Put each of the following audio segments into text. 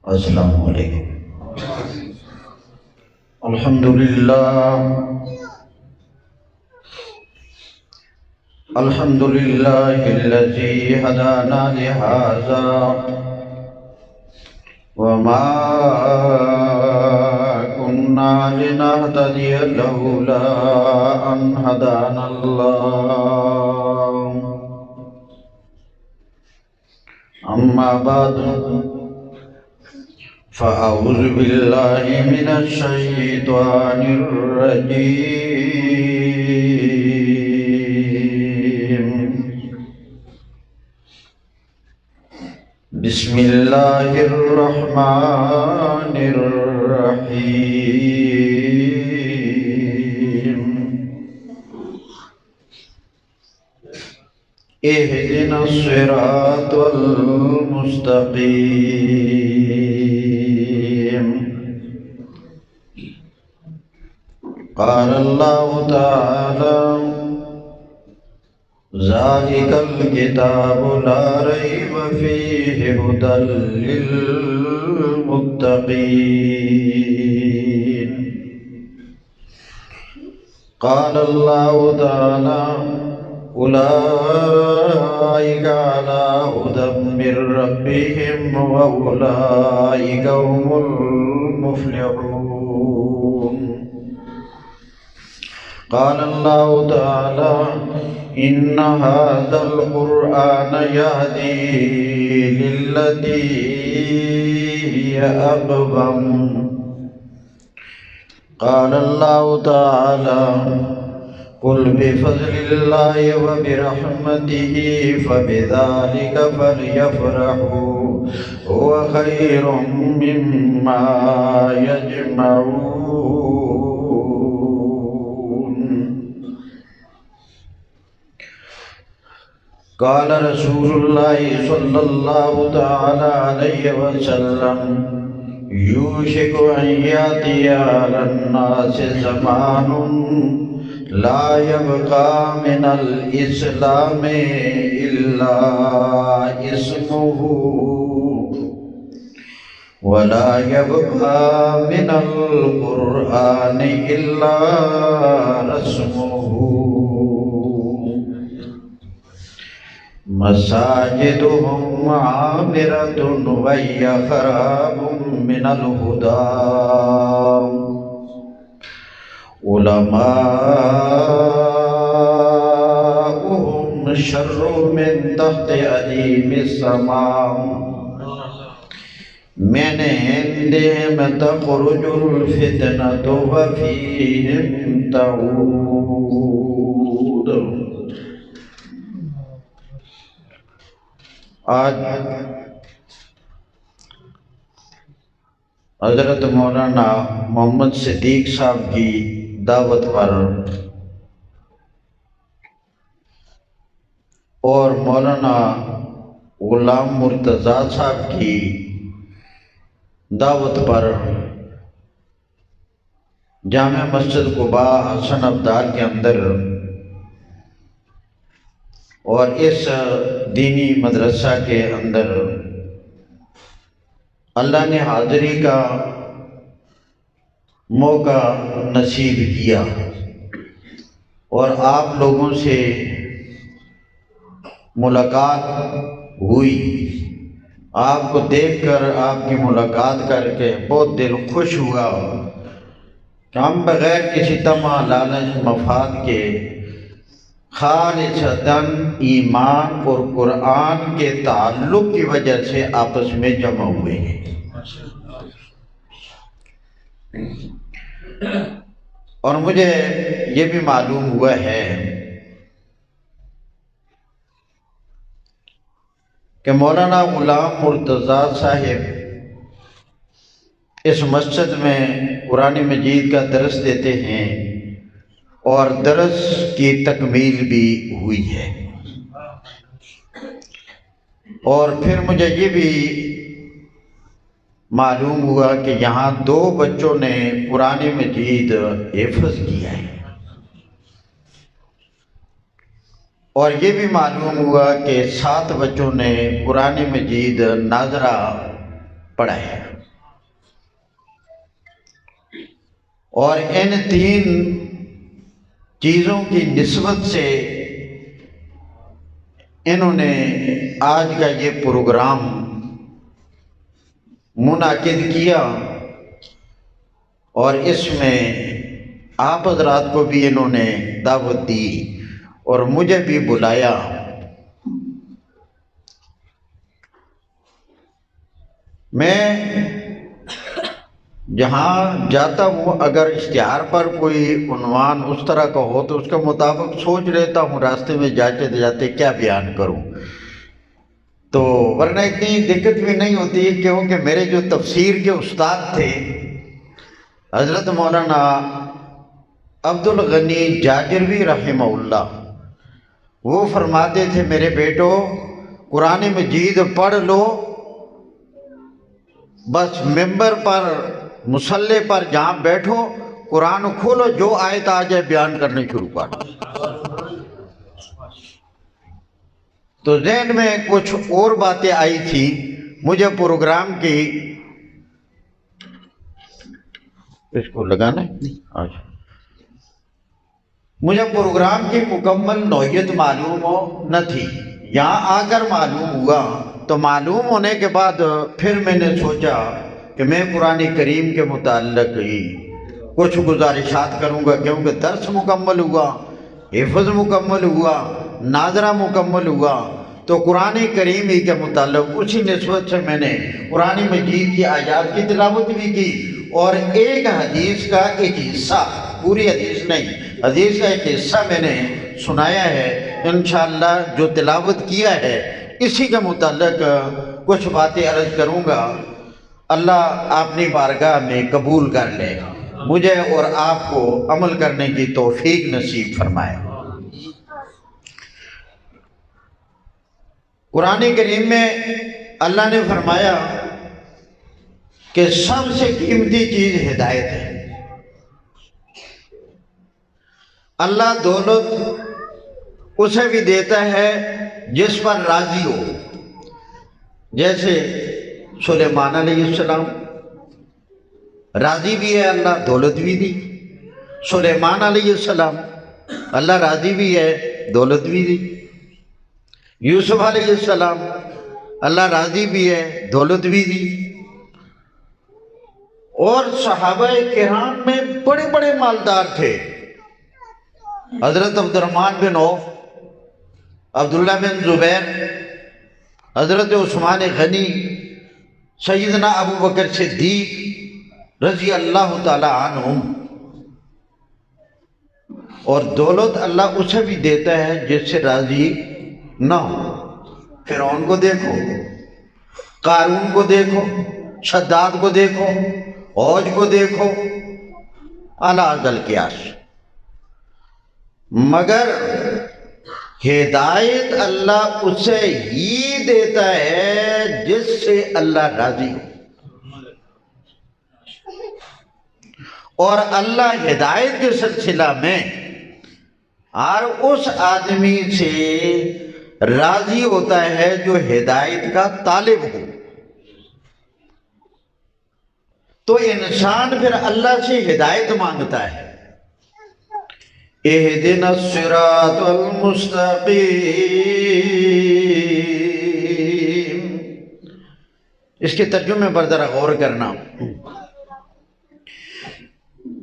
السلام علیکم۔ الحمدللہ الذی ہدانا لہذا وما كنا لنهتدي لولا ان هدانا اللہ، اما بعد فأعوذ بالله من الشيطان الرجيم، بسم الله الرحمن الرحيم، اهدنا الصراط المستقيم، قال الله تعالى ذلك الكتاب لا ريب فيه هدى للمتقين، قال الله تعالى أولئك على هدى من ربهم وأولئك هم المفلحون، قال الله تعالى إن هذا القرآن يهدي للتي هي أقوم، قال الله تعالى قل بفضل الله وبرحمته فبذلك فليفرحوا هو خير مما يجمعون، قال رسول الله صلى الله تعالى عليه وسلم يوشك أن يأتي على الناس زمان لا يبقى من الإسلام إلا اسمه ولا يبقى من القرآن إلا رسمه، مساجدهم عامرة وهي خراب من الهدى، علماؤهم شر من تحت أديم السماء، من عندهم تخرج الفتنة وفيهم تعود۔ آج حضرت مولانا محمد صدیق صاحب کی دعوت پر اور مولانا غلام مرتضیٰ صاحب کی دعوت پر جامع مسجد قباء حسن ابدال کے اندر اور اس دینی مدرسہ کے اندر اللہ نے حاضری کا موقع نصیب کیا اور آپ لوگوں سے ملاقات ہوئی۔ آپ کو دیکھ کر، آپ کی ملاقات کر کے بہت دل خوش ہوا کہ ہم بغیر کسی طمع، لالچ، مفاد کے خالصتاً ایمان اور قرآن کے تعلق کی وجہ سے آپس میں جمع ہوئے ہیں۔ اور مجھے یہ بھی معلوم ہوا ہے کہ مولانا غلام مرتضیٰ صاحب اس مسجد میں قرآن مجید کا درس دیتے ہیں اور درس کی تکمیل بھی ہوئی ہے، اور پھر مجھے یہ بھی معلوم ہوا کہ یہاں 2 بچوں نے قرآن مجید حفظ کیا ہے، اور یہ بھی معلوم ہوا کہ 7 بچوں نے قرآن مجید ناظرہ پڑھا ہے، اور ان 3 چیزوں کی نسبت سے انہوں نے آج کا یہ پروگرام منعقد کیا، اور اس میں آپ حضرات کو بھی انہوں نے دعوت دی اور مجھے بھی بلایا۔ میں جہاں جاتا ہوں اگر اشتہار پر کوئی عنوان اس طرح کا ہو تو اس کے مطابق سوچ لیتا ہوں راستے میں جاتے جاتے کیا بیان کروں، تو ورنہ اتنی دقت بھی نہیں ہوتی، کیونکہ میرے جو تفسیر کے استاد تھے حضرت مولانا عبدالغنی جاجروی رحمہ اللہ، وہ فرماتے تھے میرے بیٹو قرآن مجید پڑھ لو، بس ممبر پر مصلی پر جہاں بیٹھو قرآن کھولو، جو آیت آ جائے بیان کرنے شروع کر۔ تو ذہن میں کچھ اور باتیں آئی تھی، مجھے پروگرام کی اس کو لگانا ہے، مجھے پروگرام کی مکمل نوعیت معلوم نہ تھی، یہاں آ کر معلوم ہوا، تو معلوم ہونے کے بعد پھر میں نے سوچا کہ میں قرآن کریم کے متعلق ہی کچھ گزارشات کروں گا، کیونکہ درس مکمل ہوا، حفظ مکمل ہوا، ناظرہ مکمل ہوا، تو قرآن کریم ہی کے متعلق اسی نسبت سے میں نے قرآن مجید کی آیات کی تلاوت بھی کی، اور ایک حدیث کا ایک حصہ، پوری حدیث نہیں، حدیث کا ایک حصہ میں نے سنایا ہے، انشاءاللہ جو تلاوت کیا ہے اسی کے متعلق کچھ باتیں عرض کروں گا، اللہ اپنی بارگاہ میں قبول کر لے، مجھے اور آپ کو عمل کرنے کی توفیق نصیب فرمائے۔ قرآن کریم میں اللہ نے فرمایا کہ سب سے قیمتی چیز ہدایت ہے۔ اللہ دولت اسے بھی دیتا ہے جس پر راضی ہو، جیسے سلیمان علیہ السلام راضی بھی ہے، اللہ دولت بھی دی۔ سلیمان علیہ السلام اللہ راضی بھی ہے، دولت بھی دی۔ یوسف علیہ السلام اللہ راضی بھی ہے، دولت بھی دی۔ اور صحابہ کرام میں بڑے بڑے مالدار تھے، حضرت عبد الرحمن بن عوف، عبداللہ بن زبیر، حضرت عثمان غنی، سیدنا ابو بکر صدیق رضی اللہ تعالی عنہم۔ اور دولت اللہ اسے بھی دیتا ہے جس سے راضی نہ ہو۔ فرعون کو دیکھو، قارون کو دیکھو، شداد کو دیکھو، اوج کو دیکھو، اعلیٰ القیاس، مگر ہدایت اللہ اسے ہی دیتا ہے جس سے اللہ راضی ہو، اور اللہ ہدایت کے سلسلہ میں ہر اس آدمی سے راضی ہوتا ہے جو ہدایت کا طالب ہو۔ تو انسان پھر اللہ سے ہدایت مانگتا ہے، اہدنا الصراط المستقیم۔ اس کے ترجمے پر ذرا غور کرنا،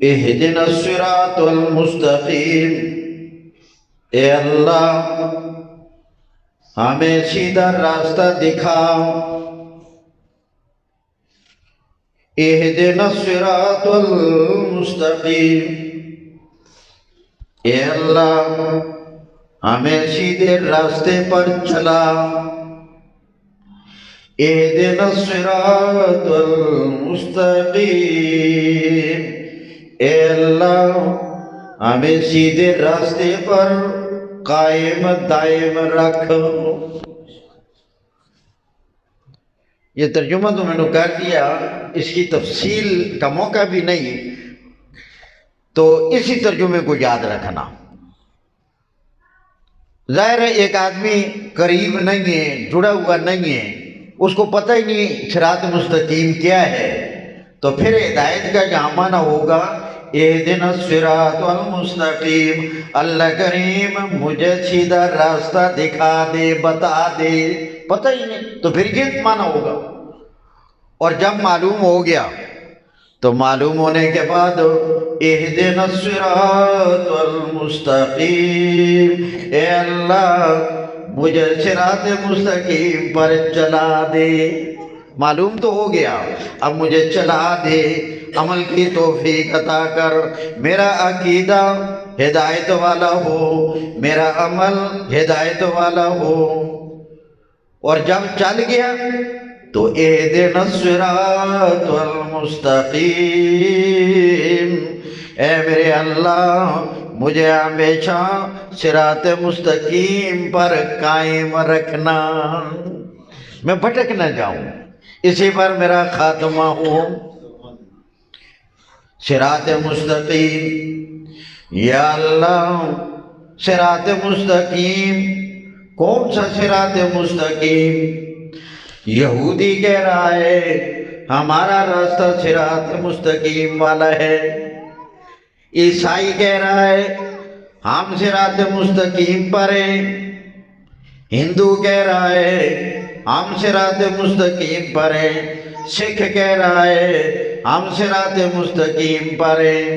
اہدنا الصراط المستقیم، اے اللہ ہمیں سیدھا راستہ دکھاؤ۔ اہدنا الصراط المستقیم، اے اللہ ہمیں سیدھے راستے پر چلا۔ اہدنا الصراط المستقیم، اے اللہ ہمیں سیدھے راستے پر قائم دائم رکھ۔ یہ ترجمہ تو میں نے کر دیا، اس کی تفصیل کا موقع بھی نہیں، تو اسی ترجمے کو یاد رکھنا۔ ظاہر ہے ایک آدمی قریب نہیں ہے، جڑا ہوا نہیں ہے، اس کو پتہ ہی نہیں صراط مستقیم کیا ہے، تو پھر ہدایت کا کیا معنی ہوگا؟ اہدنا الصراط المستقیم، اللہ کریم مجھے سیدھا راستہ دکھا دے، بتا دے، پتہ ہی نہیں تو پھر کیا معنی ہوگا؟ اور جب معلوم ہو گیا تو معلوم ہونے کے بعد اہدنا الصراط المستقیم، اے اللہ مجھے صراط مستقیم پر چلا دے، معلوم تو ہو گیا، اب مجھے چلا دے، عمل کی توفیق عطا کر، میرا عقیدہ ہدایت والا ہو، میرا عمل ہدایت والا ہو۔ اور جب چل گیا تو اہدنا الصراط المستقیم، اے میرے اللہ مجھے ہمیشہ صراط مستقیم پر قائم رکھنا، میں بھٹک نہ جاؤں، اسی پر میرا خاتمہ ہو۔ صراط مستقیم، یا اللہ صراط مستقیم، کون سا صراط مستقیم؟ یہودی کہہ رہا ہے ہمارا راستہ صراط مستقیم والا ہے، عیسائی کہہ رہا ہے ہم صراط مستقیم پر ہیں، ہندو کہہ رہا ہے ہم صراط مستقیم پر ہیں، سکھ کہہ رہا ہے ہم صراط مستقیم پر ہیں۔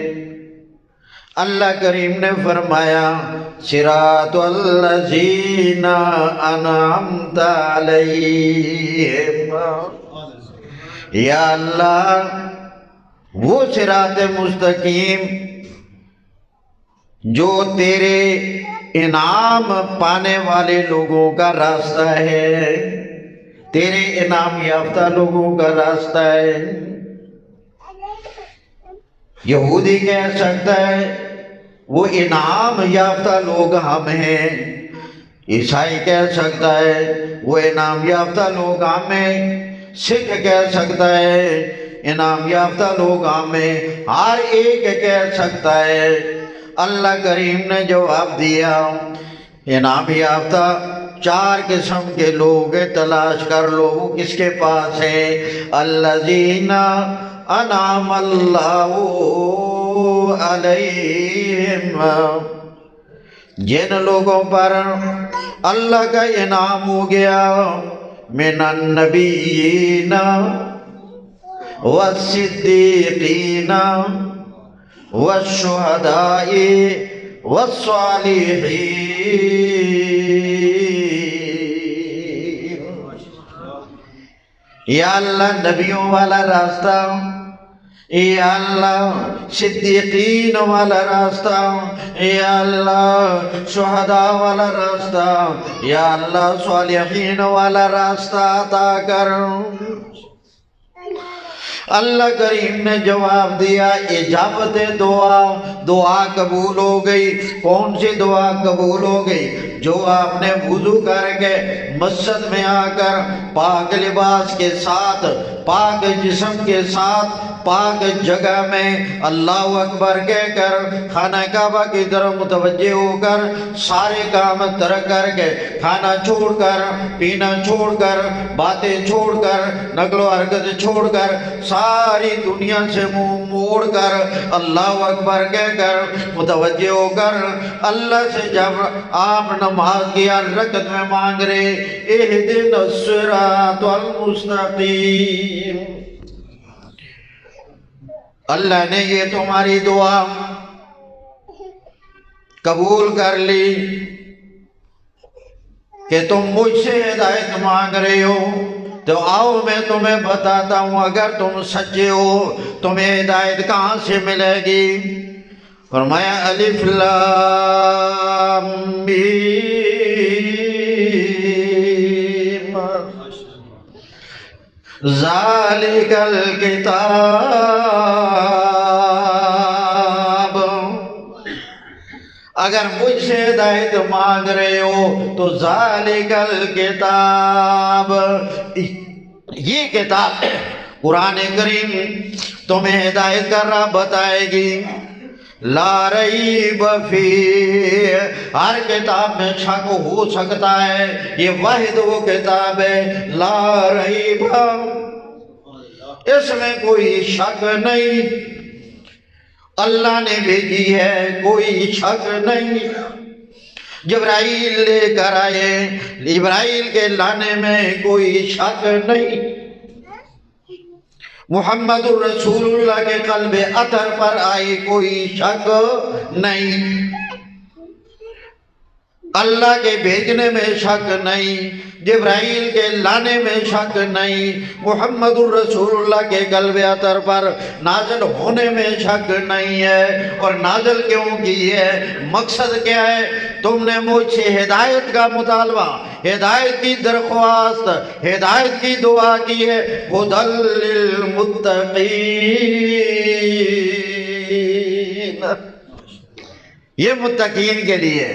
اللہ کریم نے فرمایا صراط الذین انعمت علیہم، یا اللہ وہ صراط مستقیم جو تیرے انعام پانے والے لوگوں کا راستہ ہے، تیرے انعام یافتہ لوگوں کا راستہ ہے۔ یہودی کہہ سکتا ہے وہ انعام یافتہ لوگ ہم ہیں، عیسائی کہہ سکتا ہے وہ انعام یافتہ لوگ ہم ہیں، سکھ کہہ سکتا ہے انعام یافتہ لوگ ہم ہیں، ہر ایک کہہ سکتا ہے۔ اللہ کریم نے جواب دیا انعام یافتہ چار قسم کے لوگ تلاش کر لو، وہ کس کے پاس ہیں؟ الذین انعم اللہ علیہم، جن لوگوں پر اللہ کا انعام ہو گیا، من النبیین والصدیقین والشہداء والصالحین، یا اللہ نبیوں والا راستہ، یا اللہ صدیقین والا راستہ، یا اللہ شہداء والا راستہ، یا اللہ صالحین والا راستہ عطا کر۔ اللہ کریم نے جواب دیا اجابت دعا، دعا قبول ہو گئی۔ کون سی دعا قبول ہو گئی؟ جو آپ نے وضو کر کے مسجد میں آ کر پاک لباس کے ساتھ، پاک جسم کے ساتھ، پاک جگہ میں اللہ اکبر کہہ کر خانہ کعبہ کی طرف متوجہ ہو کر سارے کام ترک کر کے، کھانا چھوڑ کر، پینا چھوڑ کر، باتیں چھوڑ کر، نقل و حرکت چھوڑ کر، ساری دنیا سے منہ موڑ کر اللہ اکبر کہہ کر متوجہ ہو کر اللہ سے جب آپ نماز کی رکعت میں مانگ رہے اہدنا الصراط المستقیم، اللہ نے یہ تمہاری دعا قبول کر لی کہ تم مجھ سے ہدایت مانگ رہے ہو، تو آؤ میں تمہیں بتاتا ہوں اگر تم سچے ہو تمہیں ہدایت کہاں سے ملے گی۔ فرمایا الف لام میم ذالک الکتاب، اگر مجھ سے ہدایت مانگ رہے ہو تو ذالک الکتاب، یہ کتاب قرآن کریم تمہیں ہدایت کا راہ بتائے گی، لا ریب فی، ہر کتاب میں شک ہو سکتا ہے، یہ واحد وہ کتاب ہے لا ریب، اس میں کوئی شک نہیں، اللہ نے بھیجی ہے، کوئی شک نہیں۔ جبرائیل لے کر آئے، جبرائیل کے لانے میں کوئی شک نہیں، محمد الرسول اللہ کے قلب اطہر پر آئی، کوئی شک نہیں، اللہ کے بھیجنے میں شک نہیں، جبرائیل کے لانے میں شک نہیں، محمد الرسول اللہ کے قلب اطہر پر نازل ہونے میں شک نہیں ہے۔ اور نازل کیوں کی ہے؟ مقصد کیا ہے؟ تم نے مجھ سے ہدایت کا مطالبہ، ہدایت کی درخواست، ہدایت کی دعا کی ہے، ھدی للمتقین، یہ متقین کے لیے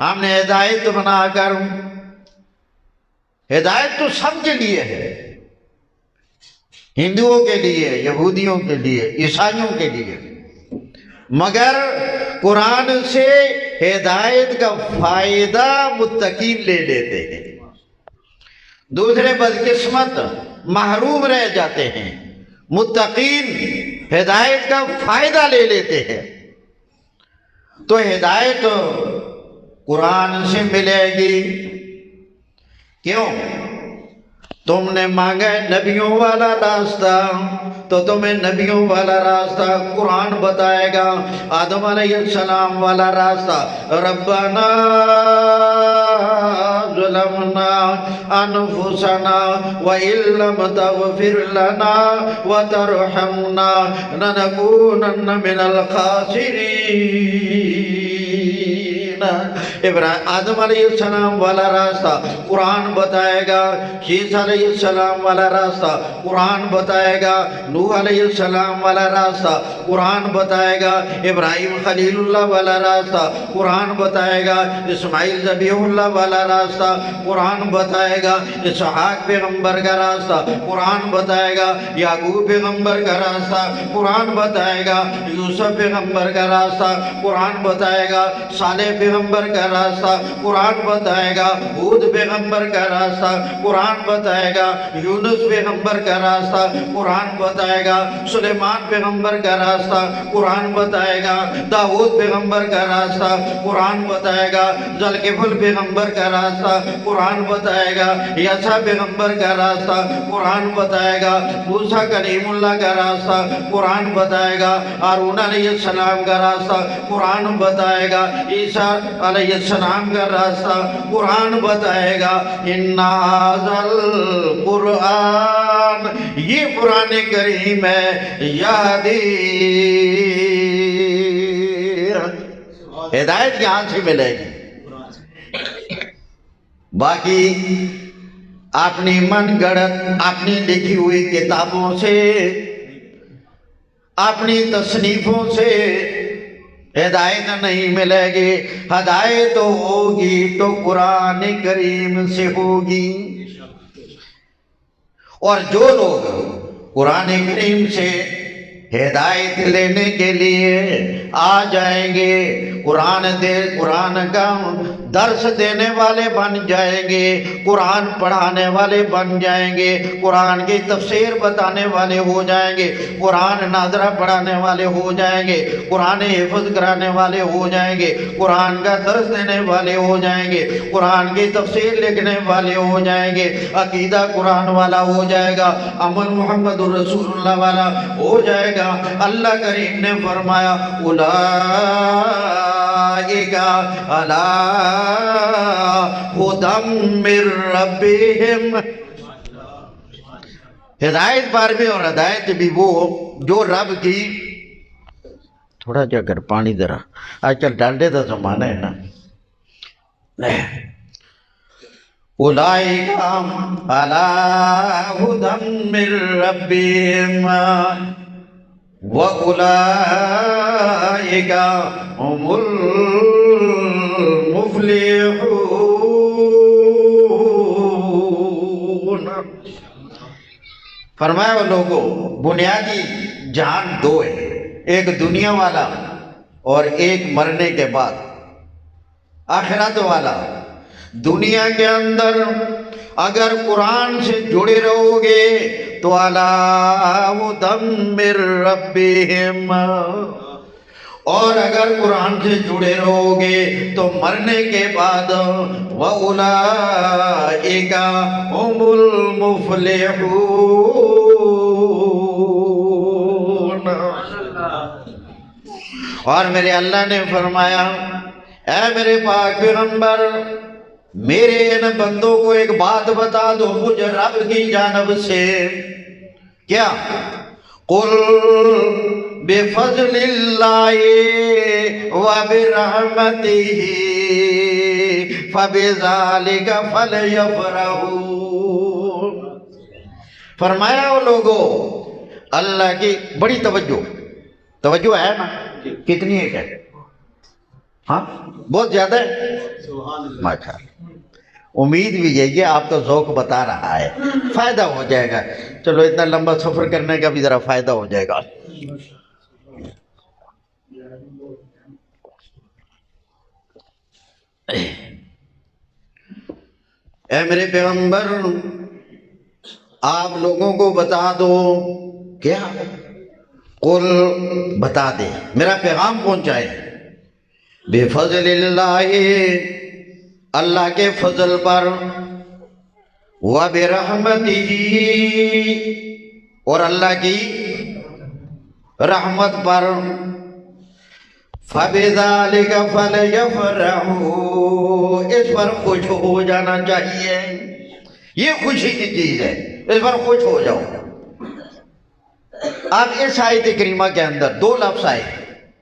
ہم نے ہدایت بنا کر، ہدایت تو سب کے لیے ہے، ہندوؤں کے لیے، یہودیوں کے لیے، عیسائیوں کے لیے، مگر قرآن سے ہدایت کا فائدہ متقین لے لیتے ہیں، دوسرے بدقسمت محروم رہ جاتے ہیں، متقین ہدایت کا فائدہ لے لیتے ہیں۔ تو ہدایت قرآن سے ملے گی، کیوں؟ تم نے مانگا ہے نبیوں والا راستہ، تو تمہیں نبیوں والا راستہ قرآن بتائے گا، آدم علیہ السلام والا راستہ، ربنا ظلمنا انفسنا وَإِن لَّمْ تَغْفِرْ لَنَا وَتَرْحَمْنَا لَنَكُونَنَّ مِنَ الْخَاسِرِينَ۔ آدم علیہ السلام والا راستہ قرآن بتائے گا، شیس علیہ السلام والا راستہ قرآن بتائے گا، نوح علیہ السلام والا راستہ قرآن بتائے گا، ابراہیم خلیل اللہ والا راستہ قرآن بتائے گا، اسماعیل ذبیح اللہ والا راستہ قرآن بتائے گا، اسحاق پیغمبر کا راستہ قرآن بتائے گا، یعقوب پیغمبر کا راستہ قرآن بتائے گا، یوسف پیغمبر کا راستہ قرآن بتائے گا، صالح پیغمبر کا راستہ قرآن بتائے گا، ہود پیغمبر کا راستہ قرآن بتائے گا، یونس پیغمبر کا راستہ قرآن بتائے گا، سلیمان پیغمبر کا راستہ قرآن بتائے گا، داؤد پیغمبر کا راستہ قرآن بتائے گا، ذوالکفل پیغمبر کا راستہ قرآن بتائے گا، یسع پیغمبر کا راستہ قرآن بتائے گا، موسیٰ کلیم اللہ کا راستہ قرآن بتائے گا، ہارون علیہ السلام کا راستہ قرآن بتائے گا، عیسیٰ علیہ السلام کا راستہ قرآن بتائے گا۔ ان ھذا القرآن، یہ قرآن کریم ہے، یہدی، ہدایت یہاں سے ملے گی۔ باقی اپنی من گڑت، اپنی لکھی ہوئی کتابوں سے، اپنی تصنیفوں سے ہدایت نہیں ملے گی، ہدایت ہوگی تو قرآن کریم سے ہوگی۔ اور جو لوگ قرآن کریم سے ہدایت لینے کے لیے آ جائیں گے، قرآن کا درس دینے والے بن جائیں گے، قرآن پڑھانے والے بن جائیں گے، قرآن کی تفسیر بتانے والے ہو جائیں گے، قرآن ناظرہ پڑھانے والے ہو جائیں گے، قرآن حفظ کرانے والے ہو جائیں گے، قرآن کا درس دینے والے ہو جائیں گے، قرآن کی تفسیر لکھنے والے ہو جائیں گے، عقیدہ قرآن والا ہو جائے گا، عمل محمد الرسول اللہ والا ہو جائے گا۔ اللہ کریم نے فرمایا اولئک علی ھدی من ربہم، ہدایت پر بھی اور ہدایت بھی وہ جو رب کی، تھوڑا جا کر پانی ذرا، آج کل ڈالڈے کا زمانہ ہے نا، اولئک علی ھدی من ربہم وَأُولَئِكَ هُمُ الْمُفْلِحُونَ۔ فرمایا وہ لوگوں، بنیادی جہان دو ہے، ایک دنیا والا اور ایک مرنے کے بعد، آخرت والا۔ دنیا کے اندر اگر قرآن سے جڑے رہو گے تو عَلَىٰ هُدًى مِّن رَّبِّهِمْ، اور اگر قرآن سے جڑے رہو گے تو مرنے کے بعد وَأُولَٰئِكَ هُمُ الْمُفْلِحُونَ۔ اور میرے اللہ نے فرمایا، اے میرے پاک پیغمبر، میرے ان بندوں کو ایک بات بتا دو مجھ رب کی جانب سے۔ کیا؟ قُلْ بِفَضْلِ اللَّهِ وَبِرَحْمَتِهِ فَبِذَلِكَ فَلْيَفْرَحُوا۔ فرمایا وہ لوگوں، اللہ کی بڑی توجہ ہے نا؟ کتنی ہے کیا؟ ہاں بہت زیادہ ہے، ماشاء اللہ۔ امید بھی یہی ہے، آپ کا ذوق بتا رہا ہے، فائدہ ہو جائے گا۔ چلو اتنا لمبا سفر کرنے کا بھی ذرا فائدہ ہو جائے گا۔ اے میرے پیغمبر، آپ لوگوں کو بتا دو، کیا؟ قل، بتا دے، میرا پیغام پہنچائے، بفضل اللہ، اللہ کے فضل پر، وبرحمتہ، اور اللہ کی رحمت پر، فبذالک فلیفرحوا، اس پر خوش ہو جانا چاہیے۔ یہ خوشی کی چیز ہے، اس پر خوش ہو جاؤ۔ اب اس آیت کریمہ کے اندر دو لفظ آئے،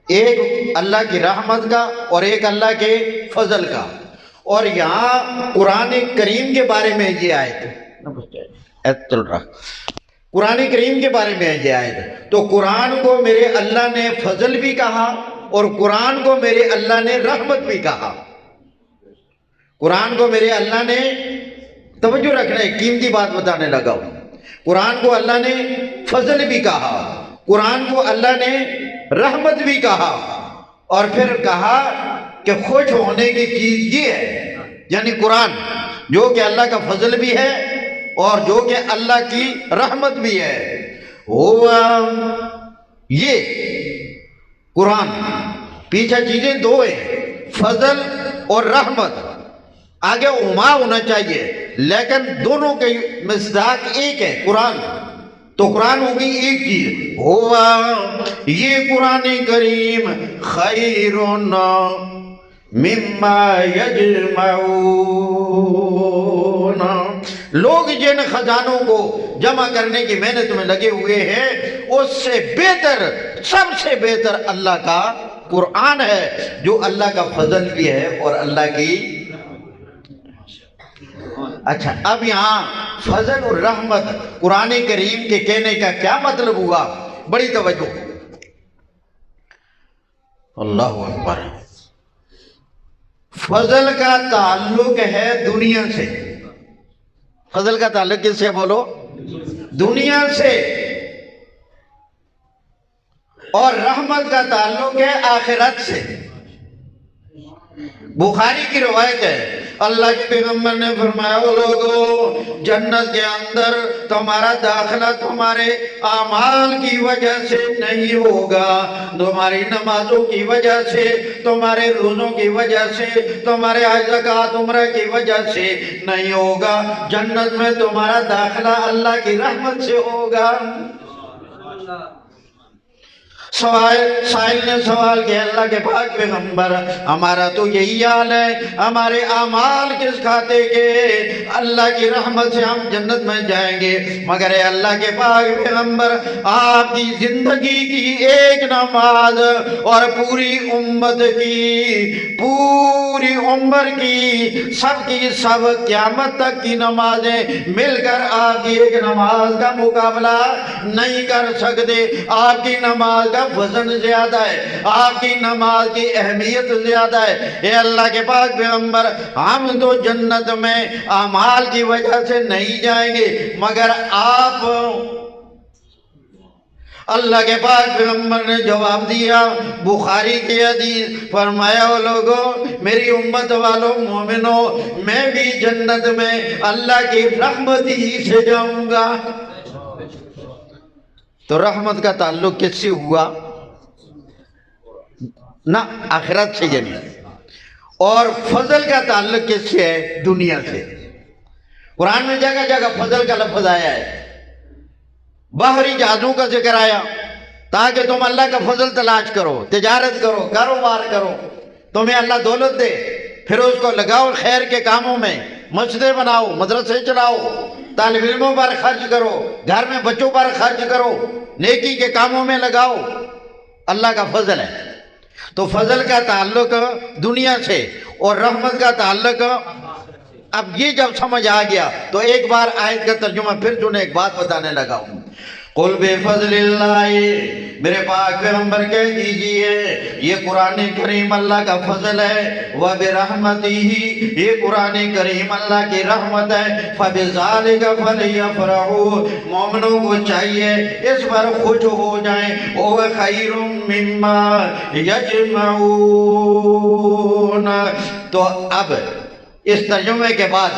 ایک اللہ کی رحمت کا اور ایک اللہ کے فضل کا، اور یہاں قرآن کریم کے بارے میں یہ آیت چل رہا، قرآن کریم کے بارے میں یہ آیت۔ تو قرآن کو میرے اللہ نے فضل بھی کہا اور قرآن کو میرے اللہ نے رحمت بھی کہا۔ قرآن کو میرے اللہ نے، توجہ رکھنا ہے، قیمتی بات بتانے لگا ہوں، قرآن کو اللہ نے فضل بھی کہا، قرآن کو اللہ نے رحمت بھی کہا، اور پھر کہا کہ خوش ہونے کی چیز یہ ہے، یعنی قرآن جو کہ اللہ کا فضل بھی ہے اور جو کہ اللہ کی رحمت بھی ہے، ہوا یہ قرآن، پیچھے چیزیں دو ہیں، فضل اور رحمت، آگے عما ہونا چاہیے، لیکن دونوں کے مصداق ایک ہے قرآن، تو قرآن ہوگی ایک چیز، ہوا یہ قرآن کریم خیر مما یجمعون، لوگ جن خزانوں کو جمع کرنے کی محنت میں لگے ہوئے ہیں، اس سے بہتر، سب سے بہتر اللہ کا قرآن ہے، جو اللہ کا فضل بھی ہے اور اللہ کی۔ اچھا، اب یہاں فضل اور رحمت قرآن کریم کے کہنے کا کیا مطلب ہوا؟ بڑی توجہ، اللہ اکبر۔ فضل کا تعلق ہے دنیا سے، فضل کا تعلق کس سے بولو؟ دنیا سے، اور رحمت کا تعلق ہے آخرت سے۔ بخاری کی روایت ہے، اللہ کے پیغمبر نے فرمایا، وہ لوگوں، جنت کے اندر تمہارا داخلہ تمہارے اعمال کی وجہ سے نہیں ہوگا، تمہاری نمازوں کی وجہ سے، تمہارے روزوں کی وجہ سے، تمہارے حج زکوٰۃ عمرہ کی وجہ سے نہیں ہوگا، جنت میں تمہارا داخلہ اللہ کی رحمت سے ہوگا۔ سائل نے سوال کیا، اللہ کے پاک پیغمبر، ہمارا تو یہی حال ہے، ہمارے اعمال کس کھاتے کے، اللہ کی رحمت سے ہم جنت میں جائیں گے، مگر اے اللہ کے پاک پیغمبر، آپ کی زندگی کی ایک نماز اور پوری امت کی، پوری عمر کی، سب کی سب قیامت تک کی نمازیں مل کر آپ کی ایک نماز کا مقابلہ نہیں کر سکتے۔ آپ کی نماز کا وزن زیادہ ہے، آپ کی نماز کی اہمیت زیادہ ہے۔ اے اللہ کے پاک پیغمبر، ہم تو جنت میں اعمال کی وجہ سے نہیں جائیں گے، مگر اللہ کے پاک پیغمبر نے جواب دیا، بخاری کی حدیث، فرمایا او لوگوں، میری امت والوں، مومنوں، میں بھی جنت میں اللہ کی رحمت ہی سے جاؤں گا۔ تو رحمت کا تعلق کس سے ہوا؟ نہ آخرت سے یعنی، اور فضل کا تعلق کس سے ہے؟ دنیا سے۔ قرآن میں جگہ جگہ فضل کا لفظ آیا ہے، باہری جہازوں کا ذکر آیا تاکہ تم اللہ کا فضل تلاش کرو، تجارت کرو، کاروبار کرو، تمہیں اللہ دولت دے، پھر اس کو لگاؤ خیر کے کاموں میں، مسجدیں بناؤ، مدرسے چلاؤ، طالب علموں پر خرچ کرو، گھر میں بچوں پر خرچ کرو، نیکی کے کاموں میں لگاؤ، اللہ کا فضل ہے۔ تو فضل کا تعلق دنیا سے اور رحمت کا تعلق، اب یہ جب سمجھ آ گیا تو ایک بار آیت کا ترجمہ پھر تمہیں ایک بات بتانے لگا ہوں۔ قل بفضل اللہ، میرے پاک پیغمبر کہہ دیجئے یہ قرآن کریم اللہ کا فضل ہے، وبرحمتہ، یہ قرآن کریم اللہ کی رحمت ہے، فبذالک فلیفرحوا، مومنوں کو چاہیے اس پر خوش ہو جائیں، وہ خیر مما یجمعون۔ تو اب اس ترجمے کے بعد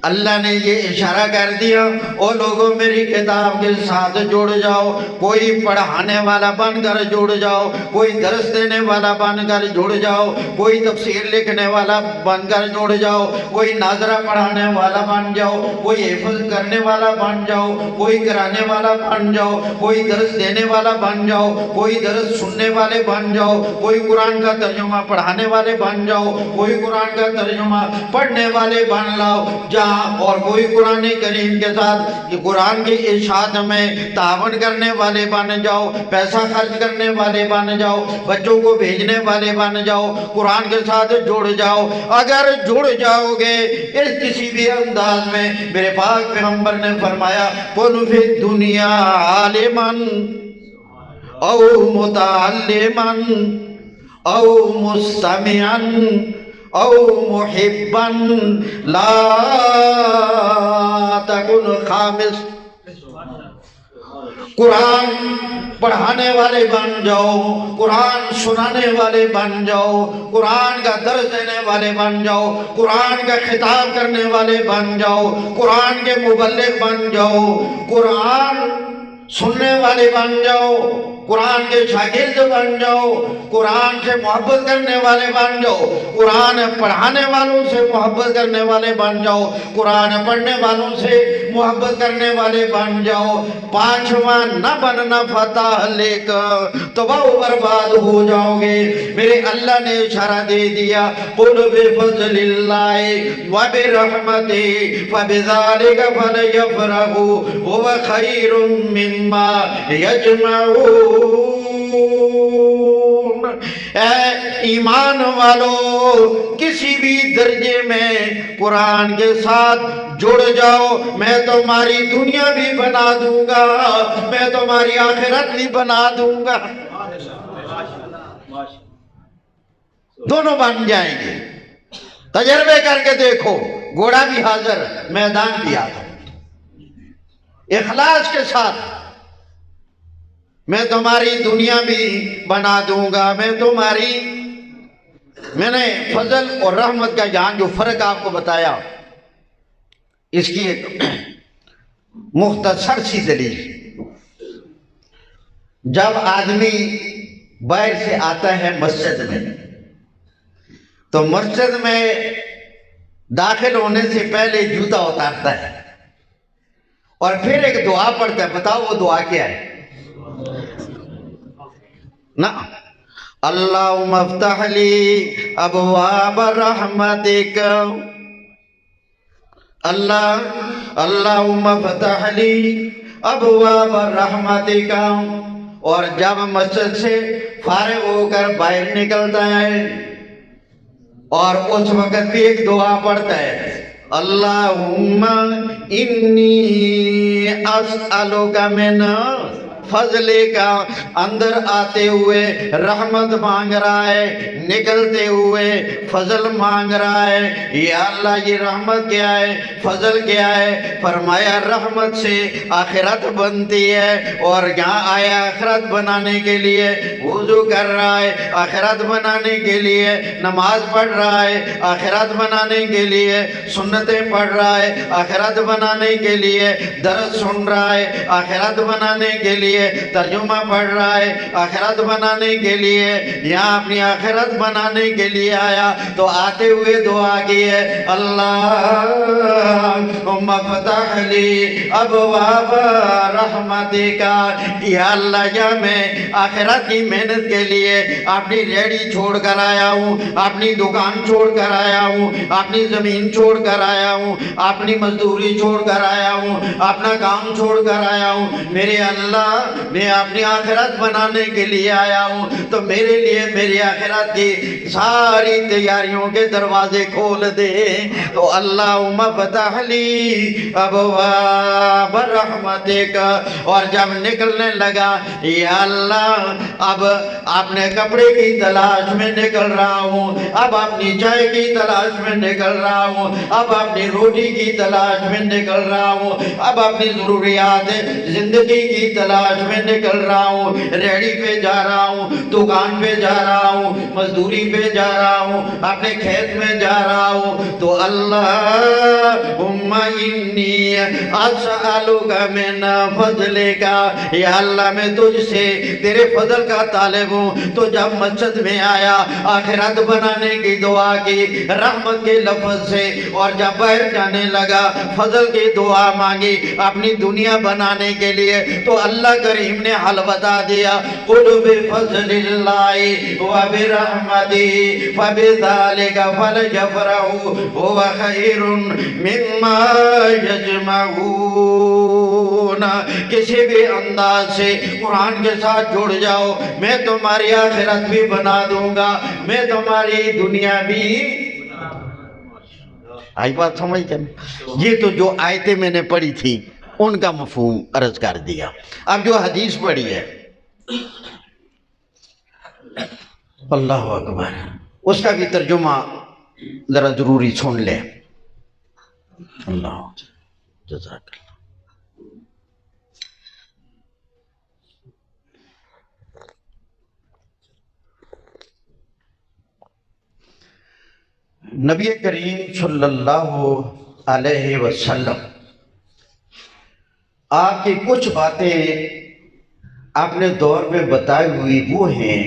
اللہ نے یہ اشارہ کر دیا، او لوگوں میری کتاب کے ساتھ جڑ جاؤ، کوئی پڑھانے والا بن کر جڑ جاؤ، کوئی درس دینے والا بن کر جڑ جاؤ، کوئی تفسیر لکھنے والا بن کر جڑ جاؤ، کوئی ناظرہ پڑھانے والا بن جاؤ، کوئی حفظ کرنے والا بن جاؤ، کوئی کرانے والا بن جاؤ، کوئی درس دینے والا بن جاؤ، کوئی درس سننے والے بن جاؤ، کوئی قرآن کا ترجمہ پڑھانے والے بن جاؤ، کوئی قرآن کا ترجمہ پڑھنے والے بن لاؤ، جہاں اور کوئی قرآن کریم کے ساتھ قرآن کی اشاعت میں تعاون کرنے والے بن جاؤ، پیسہ خرچ کرنے والے بن جاؤ، بچوں کو بھیجنے والے بن جاؤ، قرآن کے ساتھ جڑ جاؤ۔ اگر جڑ جاؤ گے اس کسی بھی انداز میں، میرے پاک پیغمبر نے فرمایا کن فی الدنیا عالما او متعلما او مستمعا او محبا لا تکن خامس۔ قرآن پڑھانے والے بن جاؤ، قرآن سنانے والے بن جاؤ، قرآن کا درس دینے والے بن جاؤ، قرآن کا خطاب کرنے والے بن جاؤ، قرآن کے مبلغ بن جاؤ، قرآن سننے والے بن جاؤ، قرآن کے شاگرد بن جاؤ، قرآن سے محبت کرنے والے بن جاؤ، قرآن پڑھانے والوں سے محبت کرنے والے بن جاؤ، قرآن پڑھنے والوں سے محبت کرنے والے بن جاؤ۔ پانچواں نہ بننا فتح لے کر تباہ و برباد ہو جاؤ گے۔ میرے اللہ نے اشارہ دے دیا قل بفضل اللہ وبرحمتہ فبذالک فلیفرحوا هو خیر مما یجمعون۔ اے ایمان والو، کسی بھی درجے میں قرآن کے ساتھ جڑ جاؤ، میں تمہاری دنیا بھی بنا دوں گا، میں تمہاری آخرت بھی بنا دوں گا، دونوں بن جائیں گے۔ تجربے کر کے دیکھو، گھوڑا بھی حاضر، میدان بھی حاضر۔ اخلاص کے ساتھ میں تمہاری دنیا بھی بنا دوں گا، میں نے فضل اور رحمت کا یہاں جو فرق آپ کو بتایا، اس کی ایک مختصر سی دلیل۔ جب آدمی باہر سے آتا ہے مسجد میں، تو مسجد میں داخل ہونے سے پہلے جوتا اتارتا ہے اور پھر ایک دعا پڑھتا ہے۔ بتاؤ وہ دعا کیا ہے؟ نا اللہم افتح لی ابواب رحمتک، اللہم افتح لی ابواب رحمتک۔ اور جب مسجد سے فارغ ہو کر باہر نکلتا ہے اور اس وقت بھی ایک دعا پڑھتا ہے، اللہم انی اسألک من فضلے کا، اندر آتے ہوئے رحمت مانگ رہا ہے، نکلتے ہوئے فضل مانگ رہا ہے۔ یا اللہ یہ رحمت کیا ہے، فضل کیا ہے؟ فرمایا رحمت سے آخرت بنتی ہے، اور یہاں آیا آخرت بنانے کے لیے وضو کر رہا ہے، آخرت بنانے کے لیے نماز پڑھ رہا ہے، آخرت بنانے کے لیے سنتیں پڑھ رہا ہے، آخرت بنانے کے لیے درس سن رہا ہے، آخرت بنانے کے لیے ترجمہ پڑھ رہا ہے، آخرت بنانے کے لیے یہاں اپنی آخرت بنانے کے لیے آیا، تو آتے ہوئے دعا کی ہے، اللہم فتح لی ابواب رحمتک۔ یا اللہ یا میں آخرت کی محنت کے لیے اپنی ریڑھی چھوڑ کر آیا ہوں، اپنی دکان چھوڑ کر آیا ہوں، اپنی زمین چھوڑ کر آیا ہوں، اپنی مزدوری چھوڑ کر آیا ہوں، اپنا کام چھوڑ کر آیا ہوں، میرے اللہ میں اپنی آخرت بنانے کے لیے آیا ہوں، تو میرے لیے میری آخرت کی ساری تیاریوں کے دروازے کھول دے۔ تو اللہم فتح لی ابواب رحمتک، اور جب نکلنے لگا، یا اللہ اب اپنے کپڑے کی تلاش میں نکل رہا ہوں، اب اپنی چائے کی تلاش میں نکل رہا ہوں، اب اپنی روٹی کی تلاش میں نکل رہا ہوں، اب اپنی ضروریات زندگی کی تلاش میں نکل رہا ہوں، ریڑھی پہ جا رہا ہوں، دکان پہ جا رہا ہوں، مزدوری پہ جا رہا ہوں، اپنے کھیت میں جا رہا ہوں، تو اللہم انی اسألک من فضلک، یا اللہ میں تجھ سے تیرے فضل کا طالب ہوں۔ تو جب مسجد میں آیا، آخرت بنانے کی دعا کی رحمت کے لفظ سے، اور جب باہر جانے لگا فضل کی دعا مانگی اپنی دنیا بنانے کے لیے، تو اللہ کریم نے حل بتا دیا، قُلْ بِفَضْلِ اللَّهِ وَبِرَحْمَتِهِ فَبِذَلِكَ فَلْيَفْرَحُوا هُوَ خَيْرٌ مِّمَّا يَجْمَعُونَ۔ کسی بھی انداز سے قرآن کے ساتھ جڑ جاؤ، میں تمہاری آخرت بھی بنا دوں گا، میں تمہاری دنیا بھی۔ آئی بات سمجھ گئے؟ یہ تو جو آیتیں میں نے پڑھی تھی ان کا مفہوم عرض کر دیا۔ اب جو حدیث پڑھی ہے، اللہ اکبر، اس کا بھی ترجمہ ذرا ضروری سن لے۔ اللہ جزاک اللہ۔ نبی کریم صلی اللہ علیہ وسلم آپ کی کچھ باتیں اپنے دور میں بتائی ہوئی وہ ہیں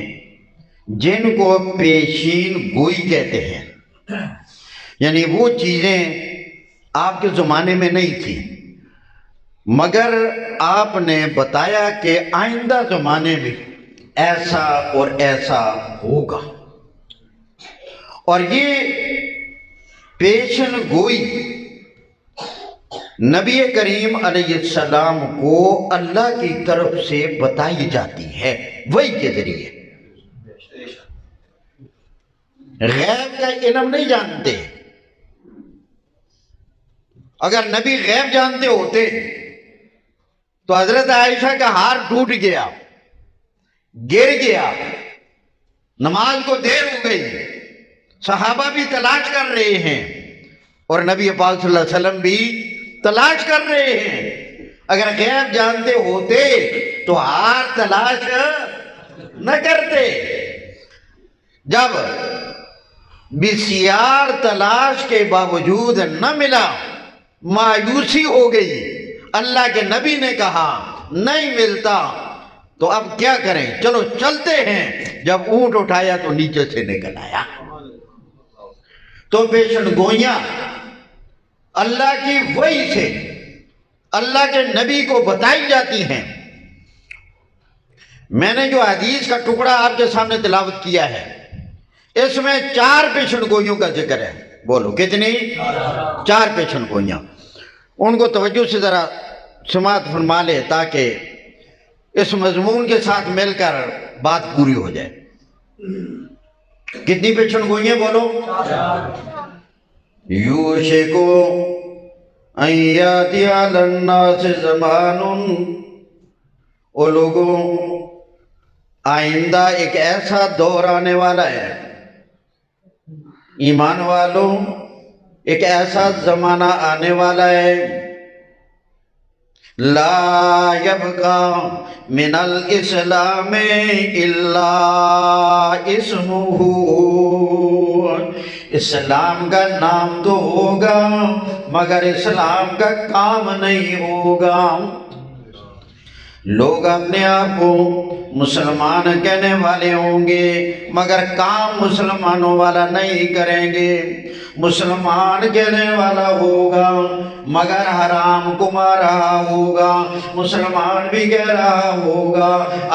جن کو پیشین گوئی کہتے ہیں، یعنی وہ چیزیں آپ کے زمانے میں نہیں تھی، مگر آپ نے بتایا کہ آئندہ زمانے میں ایسا اور ایسا ہوگا، اور یہ پیشن گوئی نبی کریم علیہ السلام کو اللہ کی طرف سے بتائی جاتی ہے وحی کے ذریعے۔ غیب کا علم نہیں جانتے۔ اگر نبی غیب جانتے ہوتے تو حضرت عائشہ کا ہار ٹوٹ گیا، گر گیا، نماز کو دیر ہو گئی، صحابہ بھی تلاش کر رہے ہیں، اور نبی پاک صلی اللہ علیہ وسلم بھی تلاش کر رہے ہیں۔ اگر غیب جانتے ہوتے تو ہار تلاش نہ کرتے۔ جب بسیار تلاش کے باوجود نہ ملا، مایوسی ہو گئی، اللہ کے نبی نے کہا نہیں ملتا، تو اب کیا کریں، چلو چلتے ہیں۔ جب اونٹ اٹھایا تو نیچے سے نکل آیا۔ تو پیشن گوئیاں اللہ کی وحی سے اللہ کے نبی کو بتائی جاتی ہیں۔ میں نے جو حدیث کا ٹکڑا آپ کے سامنے تلاوت کیا ہے، اس میں 4 پیشن گوئیوں کا ذکر ہے۔ بولو کتنی؟ 4 پیشن گوئیاں۔ ان کو توجہ سے ذرا سماعت فرما لے تاکہ اس مضمون کے ساتھ مل کر بات پوری ہو جائے۔ کتنی پیشن گوئیاں بولو؟ یوشکو ان یاتی علی الناس زمان وہ لوگوں آئندہ ایک ایسا دور آنے والا ہے، ایمان والوں ایک ایسا زمانہ آنے والا ہے، لا یبقى من الاسلام الا اسمہ، اسلام کا نام تو ہوگا مگر اسلام کا کام نہیں ہوگا۔ لوگ اپنے آپ کو مسلمان کہنے والے ہوں گے مگر کام مسلمانوں والا نہیں کریں گے، مسلمان کہنے والا ہوگا مگر حرام کما رہا ہوگا، مسلمان بھی کہہ رہا ہوگا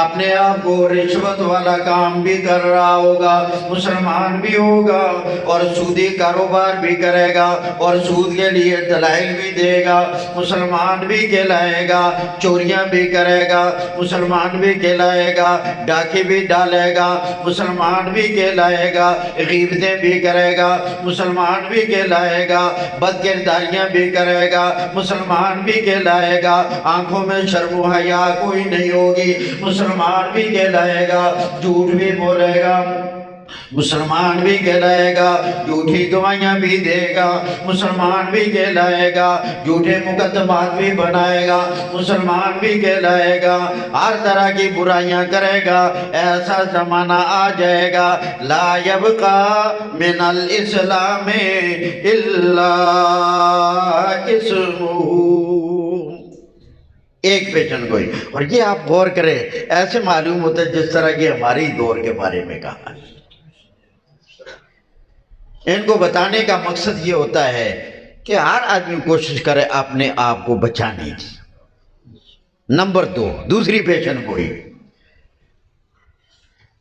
اپنے آپ کو رشوت والا کام بھی کر رہا ہوگا، مسلمان بھی ہوگا اور سودی کاروبار بھی کرے گا اور سود کے لیے دلائل بھی دے گا، مسلمان بھی کہلائے گا، چوریاں بھی کرے گا مسلمان بھی کہلائے گا، ڈاکے بھی ڈالے گا مسلمان بھی کہلائے گا، غیبتیں بھی کرے گا مسلمان بھی کہلائے گا، بد کرداریاں بھی کرے گا مسلمان بھی کہلائے گا، آنکھوں میں شرم و حیا کوئی نہیں ہوگی مسلمان بھی کہلائے گا، جھوٹ بھی بولے گا مسلمان بھی کہلائے گا، جھوٹی گواہیاں بھی دے گا مسلمان بھی کہلائے گا، جھوٹے مقدمات بھی بنائے گا مسلمان بھی کہلائے گا، ہر طرح کی برائیاں کرے گا۔ ایسا زمانہ آ جائے گا لا یبقى من الاسلام الا اسمہ، ایک پیشن گوئی۔ اور یہ آپ غور کریں، ایسے معلوم ہوتا ہے جس طرح کہ ہماری دور کے بارے میں کہا ہے۔ ان کو بتانے کا مقصد یہ ہوتا ہے کہ ہر آدمی کوشش کرے اپنے آپ کو بچانے کی۔ نمبر 2، دوسری پیشن گوئی،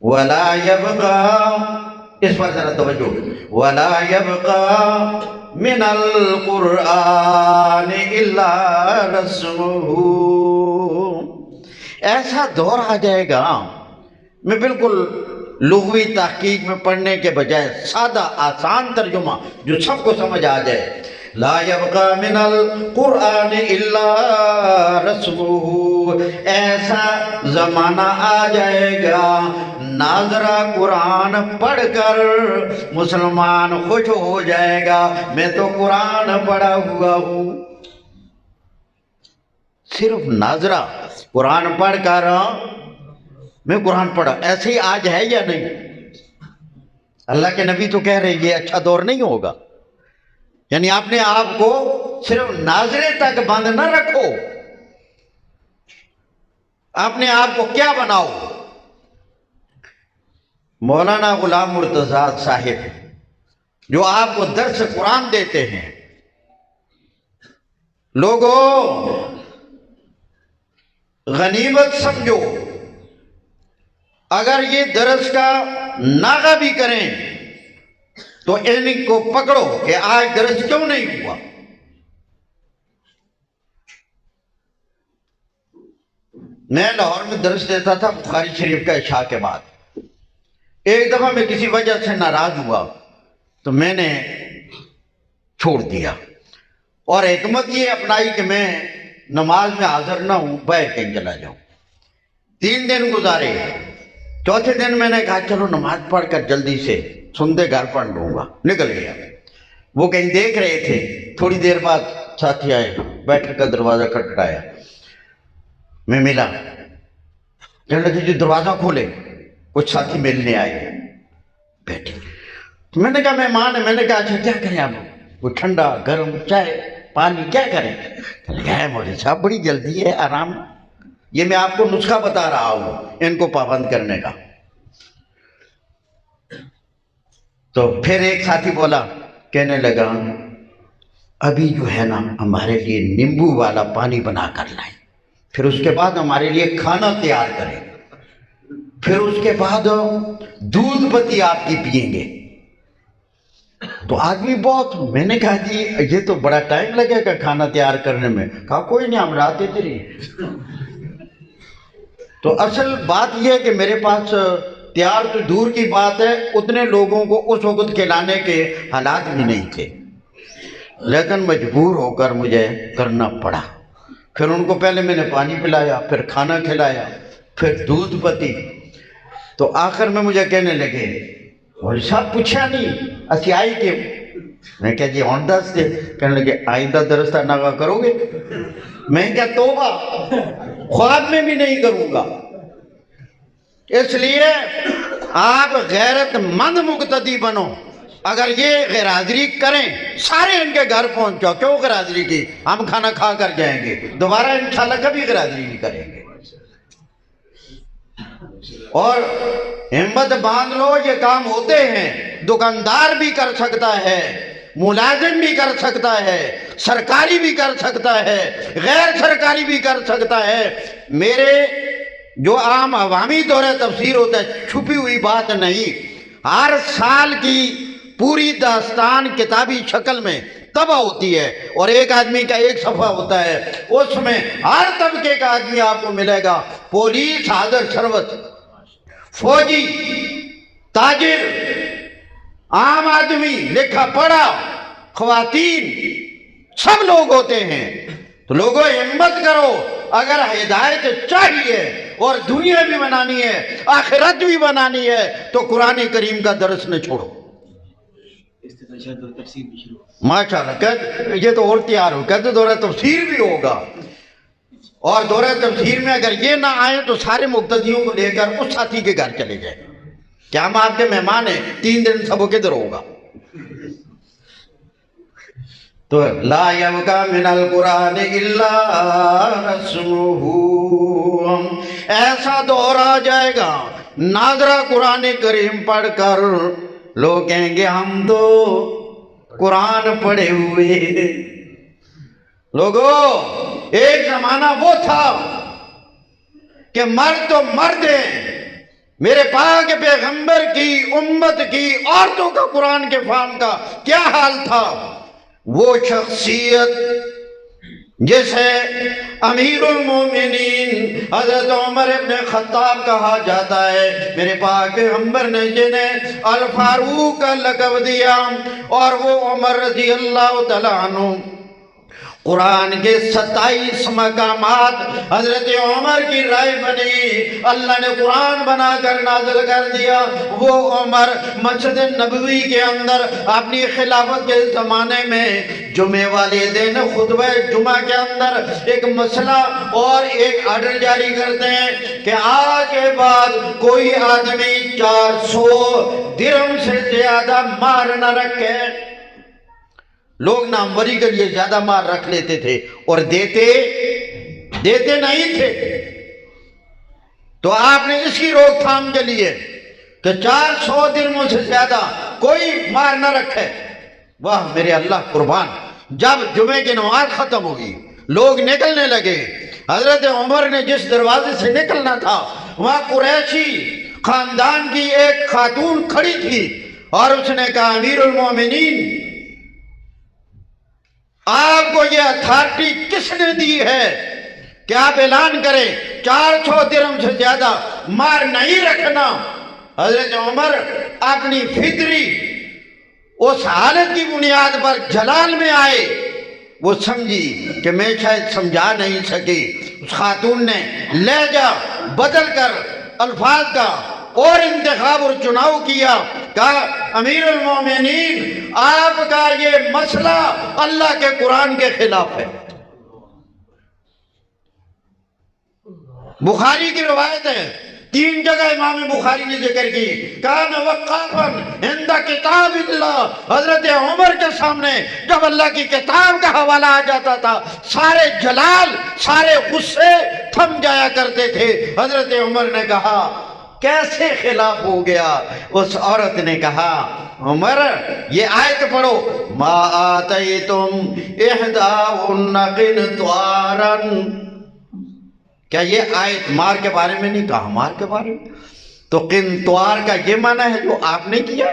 وَلَا يَبْقَى، اس پر ذرا توجہ، وَلَا يَبْقَى مِنَ الْقُرْآنِ إِلَّا رَسْمُهُ، ایسا دور آ جائے گا، میں بالکل لغوی تحقیق میں پڑھنے کے بجائے سادہ آسان ترجمہ جو سب کو سمجھ آ جائے، لا يبقى من القرآن الا رسمہ، ایسا زمانہ آ جائے گا ناظرہ قرآن پڑھ کر مسلمان خوش ہو جائے گا، میں تو قرآن پڑھا ہوا ہوں۔ صرف ناظرہ قرآن پڑھ کر میں قرآن پڑھا، ایسے ہی آج ہے یا نہیں؟ اللہ کے نبی تو کہہ رہے یہ اچھا دور نہیں ہوگا، یعنی اپنے آپ کو صرف ناظرے تک بند نہ رکھو، اپنے آپ کو کیا بناؤ۔ مولانا غلام مرتضیٰ صاحب جو آپ کو درس قرآن دیتے ہیں، لوگوں غنیمت سمجھو، اگر یہ درس کا ناغہ بھی کریں تو ان کو پکڑو کہ آج درس کیوں نہیں ہوا۔ میں لاہور میں درس دیتا تھا بخاری شریف کا عشاء کے بعد، ایک دفعہ میں کسی وجہ سے ناراض ہوا تو میں نے چھوڑ دیا، اور حکمت یہ اپنائی کہ میں نماز میں حاضر نہ ہوں، بیٹھ کہیں چلا جاؤں۔ 3 دن گزارے، چوتھے دن میں نے کہا چلو نماز پڑھ کر جلدی سے سنتے گھر پڑھ لوں گا، نکل گیا۔ وہ کہیں دیکھ رہے تھے، تھوڑی دیر بعد ساتھی آئے، بیٹھنے کا دروازہ کھٹکھٹایا، میں ملا، کہنے لگے جی دروازہ کھولے، کچھ ساتھی ملنے آئے، بیٹھے۔ میں نے کہا مہمان ہے، میں نے کہا اچھا کیا کریں آپ، وہ ٹھنڈا گرم چائے پانی کیا کریں؟ کہنے لگا ہے مولوی صاحب بڑی جلدی ہے، آرام، یہ میں آپ کو نسخہ بتا رہا ہوں ان کو پابند کرنے کا۔ تو پھر ایک ساتھی بولا، کہنے لگا ابھی جو ہے نا ہمارے لیے نیمبو والا پانی بنا کر لائیں، پھر اس کے بعد ہمارے لیے کھانا تیار کریں، پھر اس کے بعد دودھ پتی آپ کی پئیں گے۔ تو آدمی بہت، میں نے کہا جی یہ تو بڑا ٹائم لگے گا کھانا تیار کرنے میں، کہا کوئی نہیں ہم رات دیتے رہیے۔ تو اصل بات یہ ہے کہ میرے پاس تیار تو دور کی بات ہے، اتنے لوگوں کو اس وقت کھلانے کے حالات بھی نہیں تھے، لیکن مجبور ہو کر مجھے کرنا پڑا۔ پھر ان کو پہلے میں نے پانی پلایا، پھر کھانا کھلایا، پھر دودھ پتی. تو آخر میں مجھے کہنے لگے مولوی صاحب پوچھا نہیں اسی آئی کیوں؟ میں کہا جی ہون دس دے. کہنے لگے آئندہ درستہ ناغا کرو گے؟ میں کہا توبہ، خواب میں بھی نہیں کروں گا. اس لیے آپ غیرت مند مقتدی بنو. اگر یہ غیر حاضری کریں سارے ان کے گھر پہنچو، کیوں غیر حاضری کی؟ ہم کھانا کھا کر جائیں گے، دوبارہ انشاءاللہ کبھی غیر حاضری نہیں کریں گے. اور ہمت باندھ لو، یہ کام ہوتے ہیں. دکاندار بھی کر سکتا ہے، ملازم بھی کر سکتا ہے، سرکاری بھی کر سکتا ہے، غیر سرکاری بھی کر سکتا ہے. میرے جو عام عوامی دورہ تفسیر ہوتا ہے، چھپی ہوئی بات نہیں، ہر سال کی پوری داستان کتابی شکل میں طبع ہوتی ہے، اور ایک آدمی کا ایک صفحہ ہوتا ہے، اس میں ہر طبقے کا آدمی آپ کو ملے گا. پولیس، حاضر شروت، فوجی، تاجر، عام آدمی، لکھا پڑھا، خواتین، سب لوگ ہوتے ہیں. تو لوگوں ہمت کرو، اگر ہدایت چاہیے اور دنیا بھی بنانی ہے، آخرت بھی بنانی ہے، تو قرآن کریم کا درس نہ چھوڑو. ماشاءاللہ کہ یہ تو اور تیار ہو، کہتے دورہ تفسیر بھی ہوگا. اور دورہ تفسیر میں اگر یہ نہ آئے تو سارے مقتدیوں کو لے کر اس ساتھی کے گھر چلے جائیں. کیا ہم آپ کے مہمان ہیں؟ 3 دن سب کدھر ہوگا؟ تو لا یبقى من القرآن الا رسمہ، ایسا دور آ جائے گا ناظرہ قرآن کریم پڑھ کر لوگ کہیں گے ہم تو قرآن پڑھے ہوئے. لوگوں ایک زمانہ وہ تھا کہ مرد تو مرد ہیں، میرے پاک پیغمبر کی امت کی عورتوں کا قرآن کے فہم کا کیا حال تھا. وہ شخصیت جسے امیر المومنین حضرت عمر ابن خطاب کہا جاتا ہے، میرے پاک پیغمبر نے جنہیں الفاروق کا لقب دیا، اور وہ عمر رضی اللہ تعالیٰ عنہ، قرآن کے 27 مقامات حضرت عمر کی رائے بنی، اللہ نے قرآن بنا کر نازل کر دیا. وہ عمر مسجد نبوی کے اندر اپنی خلافت کے زمانے میں جمعے والے دن خطبہ جمعہ کے اندر ایک مسئلہ اور ایک آرڈر جاری کرتے ہیں کہ آج کے بعد کوئی آدمی 400 درہم سے زیادہ مار نہ رکھے. لوگ ناموری کے لیے زیادہ مال رکھ لیتے تھے اور دیتے نہیں تھے. تو آپ نے اس کی روک تھام کے لیے کہ 400 درہموں سے زیادہ کوئی مال نہ رکھے. واہ میرے اللہ قربان. جب جمعے کی نماز ختم ہوگی لوگ نکلنے لگے، حضرت عمر نے جس دروازے سے نکلنا تھا وہاں قریشی خاندان کی ایک خاتون کھڑی تھی، اور اس نے کہا امیر المومنین آپ کو یہ اتھارٹی کس نے دی ہے کہ آپ اعلان کریں 400 درہم سے زیادہ مار نہیں رکھنا؟ حضرت عمر اپنی فطری اس حالت کی بنیاد پر جلال میں آئے. وہ سمجھی کہ میں شاید سمجھا نہیں سکی. اس خاتون نے لہجہ بدل کر الفاظ کا اور انتخاب اور چناؤ کیا، کہا امیر المومنین آپ کا یہ مسئلہ اللہ کے قرآن کے خلاف ہے. بخاری کی روایت ہے، 3 جگہ امام بخاری نے ذکر کی، کان وقافا عند کتاب اللہ. حضرت عمر کے سامنے جب اللہ کی کتاب کا حوالہ آ جاتا تھا سارے جلال، سارے غصے تھم جایا کرتے تھے. حضرت عمر نے کہا کیسے خلاف ہو گیا؟ اس عورت نے کہا عمر یہ آیت پڑھو، ما آتیتم احداہن قنطارا. کیا یہ آیت مار کے بارے میں نہیں کہا؟ مار کے بارے میں تو قنطار کا یہ معنی ہے جو آپ نے کیا.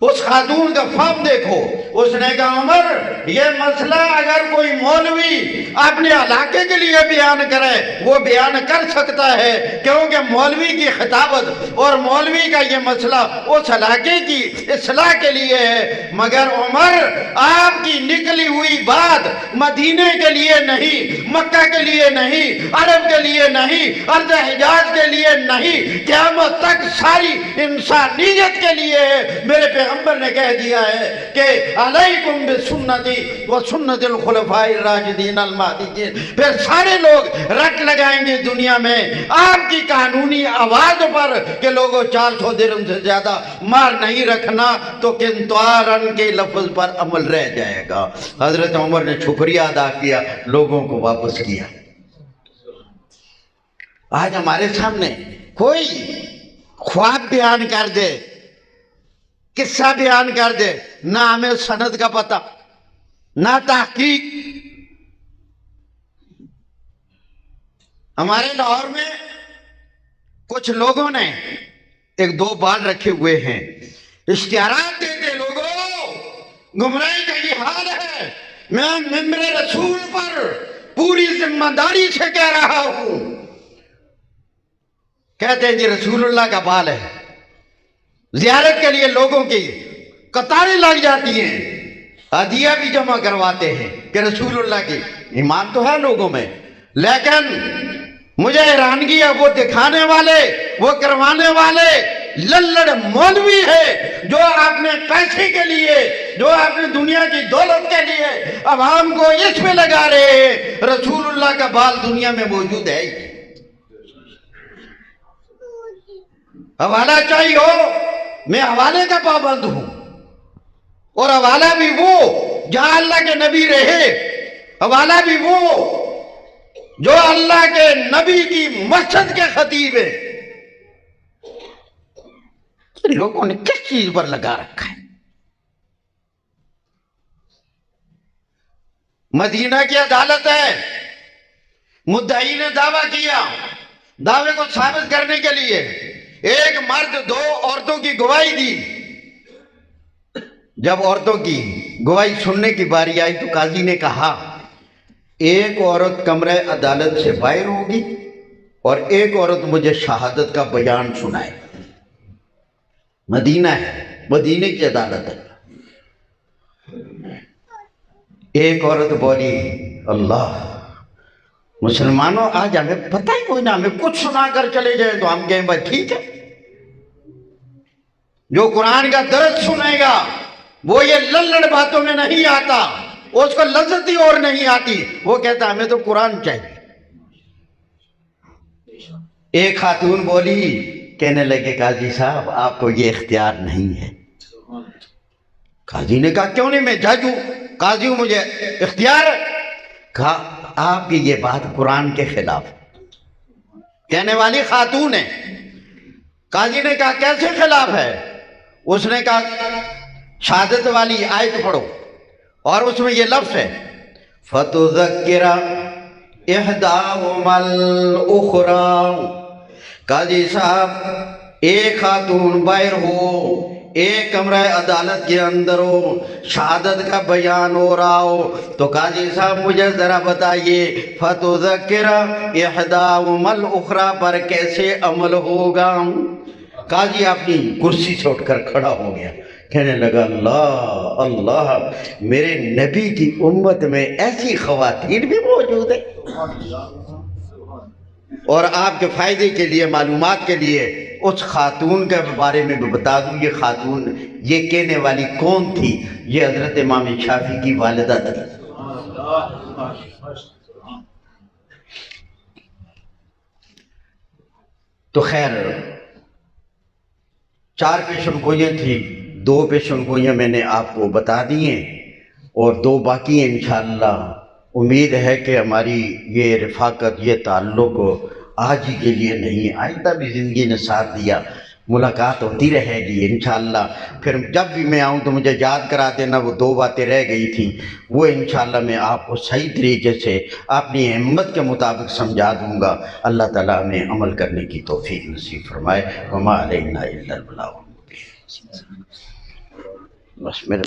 اس خاتون کا فہم دیکھو، اس نے کہا عمر یہ مسئلہ اگر کوئی مولوی اپنے علاقے کے لیے بیان کرے وہ بیان کر سکتا ہے، کیونکہ مولوی کی خطابت اور مولوی کا یہ مسئلہ اس علاقے کی اصلاح کے لیے ہے، مگر عمر آپ کی نکلی ہوئی بات مدینے کے لیے نہیں، مکہ کے لیے نہیں، عرب کے لیے نہیں، ارض حجاز کے لیے نہیں، قیامت تک ساری انسانیت کے لیے ہے۔ میرے پیغمبر نے کہہ دیا ہے کہ علیکم بسنتی و سنت الخلفاء الراشدین المہدیین، پھر سارے لوگ رٹ لگائیں گے دنیا میں آپ کی قانونی آواز پر کہ لوگوں 400 درہم سے زیادہ مار نہیں رکھنا، تو کنتوارن کے لفظ پر عمل رہ جائے گا۔ حضرت عمر نے شکریہ ادا کیا، لوگوں کو واپس کیا۔ آج ہمارے سامنے کوئی خواب بیان کر دے، قصہ بیان کر دے، نہ ہمیں سند کا پتہ، نہ تحقیق۔ ہمارے لاہور میں کچھ لوگوں نے ایک 2 بال رکھے ہوئے ہیں، اشتہارات دیتے، لوگوں گمراہی کا یہ حال ہے، میں ممبر رسول پر پوری ذمہ داری سے کہہ رہا ہوں۔ کہتے ہیں جی رسول اللہ کا بال ہے، زیارت کے لیے لوگوں کی قطاریں لگ جاتی ہیں، ہدیہ بھی جمع کرواتے ہیں کہ رسول اللہ کی ایمان تو ہے لوگوں میں، لیکن مجھے حیرانگی ہے وہ دکھانے والے، وہ کروانے والے للڑ مولوی ہے جو اپنے پیسے کے لیے، جو اپنی دنیا کی دولت کے لیے عوام کو اس میں لگا رہے ہیں۔ رسول اللہ کا بال دنیا میں موجود ہے ہی۔ حوالہ چاہیے ہو، میں حوالے کا پابند ہوں، اور حوالہ بھی وہ جہاں اللہ کے نبی رہے، حوالہ بھی وہ جو اللہ کے نبی کی مسجد کے خطیب ہے۔ لوگوں نے کس چیز پر لگا رکھا ہے؟ مدینہ کی عدالت ہے، مدعی نے دعویٰ کیا، دعوے کو ثابت کرنے کے لیے ایک مرد 2 عورتوں کی گواہی دی۔ جب عورتوں کی گواہی سننے کی باری آئی تو قاضی نے کہا ایک عورت کمرہ عدالت سے باہر ہوگی اور ایک عورت مجھے شہادت کا بیان سنائے۔ مدینہ ہے، مدینے کی عدالت ہے۔ ایک عورت بولی اللہ، مسلمانوں آج ہمیں پتہ ہی کوئی نہ، ہمیں کچھ سنا کر چلے جائیں تو ہم کہیں بھائی ٹھیک ہے۔ جو قرآن کا درس سنے گا وہ یہ للڑ باتوں میں نہیں آتا، اس کو لذت ہی اور نہیں آتی، وہ کہتا ہمیں تو قرآن چاہیے۔ ایک خاتون بولی، کہنے لگے قاضی صاحب آپ کو یہ اختیار نہیں ہے۔ قاضی نے کہا کیوں نہیں، میں جج ہوں، قاضی ہوں، مجھے اختیار ہے۔ کہا آپ کی یہ بات قرآن کے خلاف، کہنے والی خاتون ہے۔ قاضی نے کہا کیسے خلاف ہے؟ اس نے کہا شہادت والی آیت پڑھو، اور اس میں یہ لفظ ہے فَتُذَكِّرَ إِحْدَاهُمَا الْأُخْرَى۔ قاضی صاحب ایک خاتون باہر ہو، ایک کمرہ عدالت کے اندر ہو، شہادت کا بیان ہو رہا ہو، تو قاضی صاحب مجھے ذرا بتائیے فَتُذَكِّرَ إِحْدَاهُمَا الْأُخْرَى پر کیسے عمل ہوگا؟ قاضی اپنی کرسی سے اٹھ کر کھڑا ہو گیا، کہنے لگا اللہ اللہ، میرے نبی کی امت میں ایسی خواتین بھی موجود ہیں۔ اور آپ کے فائدے کے لیے، معلومات کے لیے اس خاتون کے بارے میں بھی بتا دوں، یہ خاتون، یہ کہنے والی کون تھی؟ یہ حضرت امام شافعی کی والدہ تھی۔ تو خیر 4 پیشن گوئیاں تھی، 2 پیشن گوئیاں میں نے آپ کو بتا دی ہیں، اور 2 باقی ہیں انشاءاللہ۔ امید ہے کہ ہماری یہ رفاقت، یہ تعلق آج ہی کے لیے نہیں، آئندہ بھی زندگی نے ساتھ دیا، ملاقات ہوتی رہے گی انشاءاللہ۔ پھر جب بھی میں آؤں تو مجھے یاد کرا دینا، وہ 2 باتیں رہ گئی تھیں، وہ انشاءاللہ میں آپ کو صحیح طریقے سے اپنی ہمت کے مطابق سمجھا دوں گا۔ اللہ تعالیٰ ہمیں عمل کرنے کی توفیق نصیب فرمائے۔ وما علینا الا البلاغ۔ بس میرے